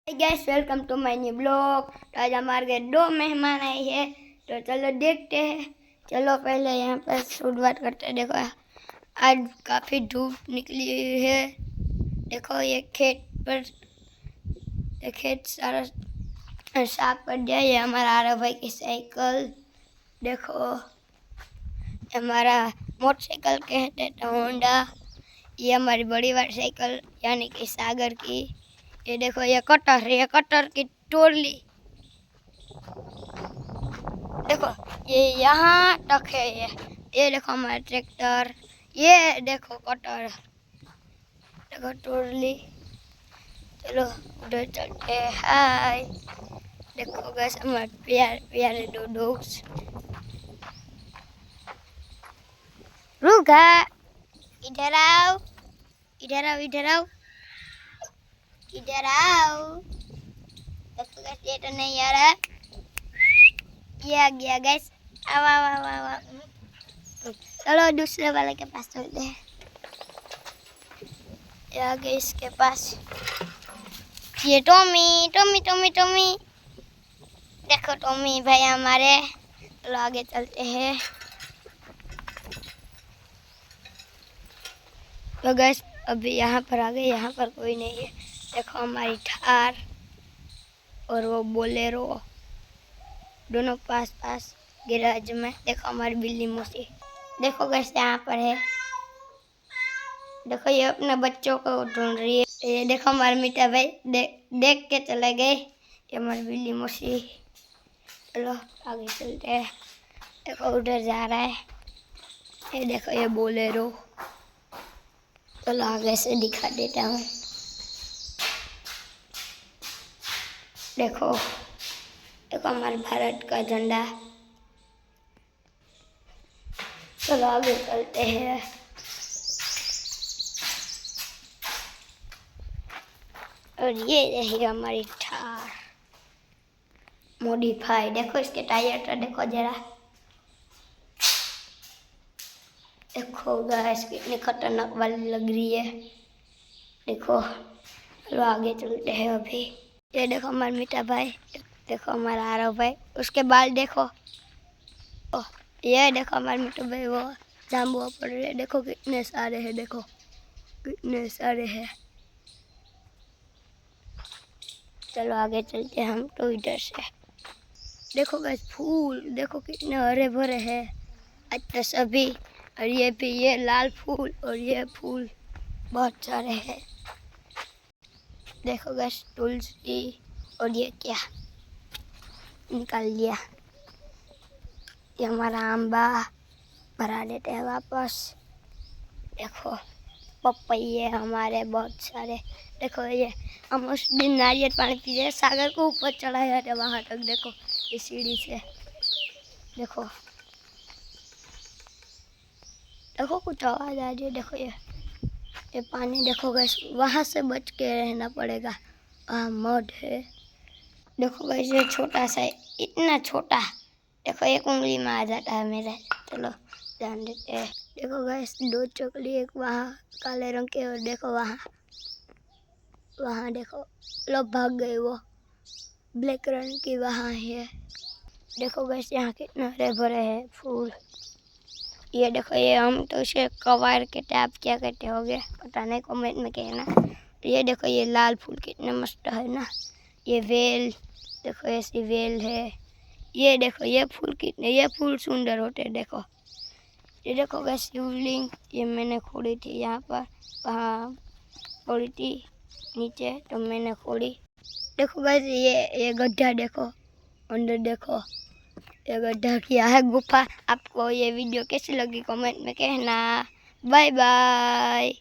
Gas welcome to my new blog. तो आज हमारे घर 2 मेहमान आए हैं, तो चलो देखते हैं। चलो पहले यहाँ पर शुरुआत करते हैं। देखो आज काफ़ी धूप निकली हुई है। देखो ये खेत सारा साफ कर दिया। ये हमारा आरव भाई की साइकिल। देखो हमारा मोटरसाइकिल कहते हैं तो होंडा। ये हमारी बड़ी वाली साइकिल यानी कि सागर की। ये देखो ये कटर की टोली। देखो ये यहाँ तक है। ये देखो हमारा ट्रैक्टर। ये देखो कटर, देखो टोली। चलो उधर चलते हैं। हाय देखो गैस हमारे प्यारे प्यारे 2 डॉग्स। रुका, इधर आओ, इधर आओ, इधर आओ, इधर आओ। देखो गैस ये तो नहीं आ रहा। ये आ गया गैस। आओ आओ आओ आओ आओ। चलो दूसरे वाले के पास चलते हैं। ये आ गए इसके पास। ये टॉमी टॉमी टॉमी टॉमी। देखो टॉमी भाई हमारे। चलो आगे चलते हैं। तो गैस अभी यहाँ पर आ गए। यहाँ पर कोई नहीं है। देखो हमारी थार और वो बोलेरो दोनों पास पास गैराज में। देखो हमारी बिल्ली मौसी। देखो गैस यहाँ पर है। देखो ये अपने बच्चों को ढूंढ रही है। ये देखो हमारे मीठा भाई देख के चले गए। ये हमारी बिल्ली मौसी। चलो आगे चलते हैं। देखो उधर जा रहा है। ये देखो ये बोलेरो। चलो आगे से दिखा देता हूँ। देखो देखो हमारे भारत का झंडा। चलो आगे चलते हैं। और ये रही हमारी थार मॉडिफाई। देखो इसके टायर तो देखो जरा। देखो गाइस कितनी खतरनाक वाली लग रही है। देखो चलो आगे चलते हैं अभी। ये देखो हमारा मीठा भाई। देखो हमारा आरव भाई। उसके बाल देखो। ओह ये देखो हमारे मीठा भाई वो जाम्बुआ पड़ रहे। देखो कितने सारे हैं। देखो कितने सारे हैं। चलो आगे चलते हैं हम तो इधर से। देखो गाइस फूल देखो कितने हरे भरे हैं। अच्छा सभी। और ये भी ये लाल फूल और ये फूल बहुत सारे हैं। देखो गाइस तुलसी। और ये क्या निकाल लिया। ये हमारा आंबा भरा देते हैं वापस। देखो पपैये हमारे बहुत सारे। देखो ये हम उस दिन नारियल पानी पीते सागर को ऊपर चढ़ाया था वहाँ तक। देखो इस सीढ़ी से। देखो देखो कुछ आवाज़ आ रही है। देखो ये पानी देखो गैस वहाँ से बच के रहना पड़ेगा। वहाँ मड है। देखो गैस ये छोटा सा है, इतना छोटा। देखो 1 उंगली में आ जाता है मेरे। चलो ध्यान देते हैं। देखो गैस 2 चकली एक वहाँ काले रंग के और देखो वहाँ देखो लोग भाग गए। वो ब्लैक रंग की वहाँ है। देखो गैस यहाँ कितने हरे भरे हैं फूल। ये देखो ये हम तो इसे कवार कहते हैं। आप क्या कहते होगे पता नहीं, कमेंट में कहना। ये देखो ये लाल फूल कितने मस्त है ना। ये वेल देखो ऐसी वेल है। ये देखो ये फूल कितने ये फूल सुंदर होते हैं। देखो ये देखो गैस शिवलिंग। ये मैंने खोड़ी थी यहाँ पर। वहाँ खोड़ी थी नीचे तो मैंने खोड़ी। देखो गैस ये गड्ढा देखो अंदर। देखो ये गड्ढा किया है गुफा। आपको ये वीडियो कैसी लगी कमेंट में कहना। Bye bye.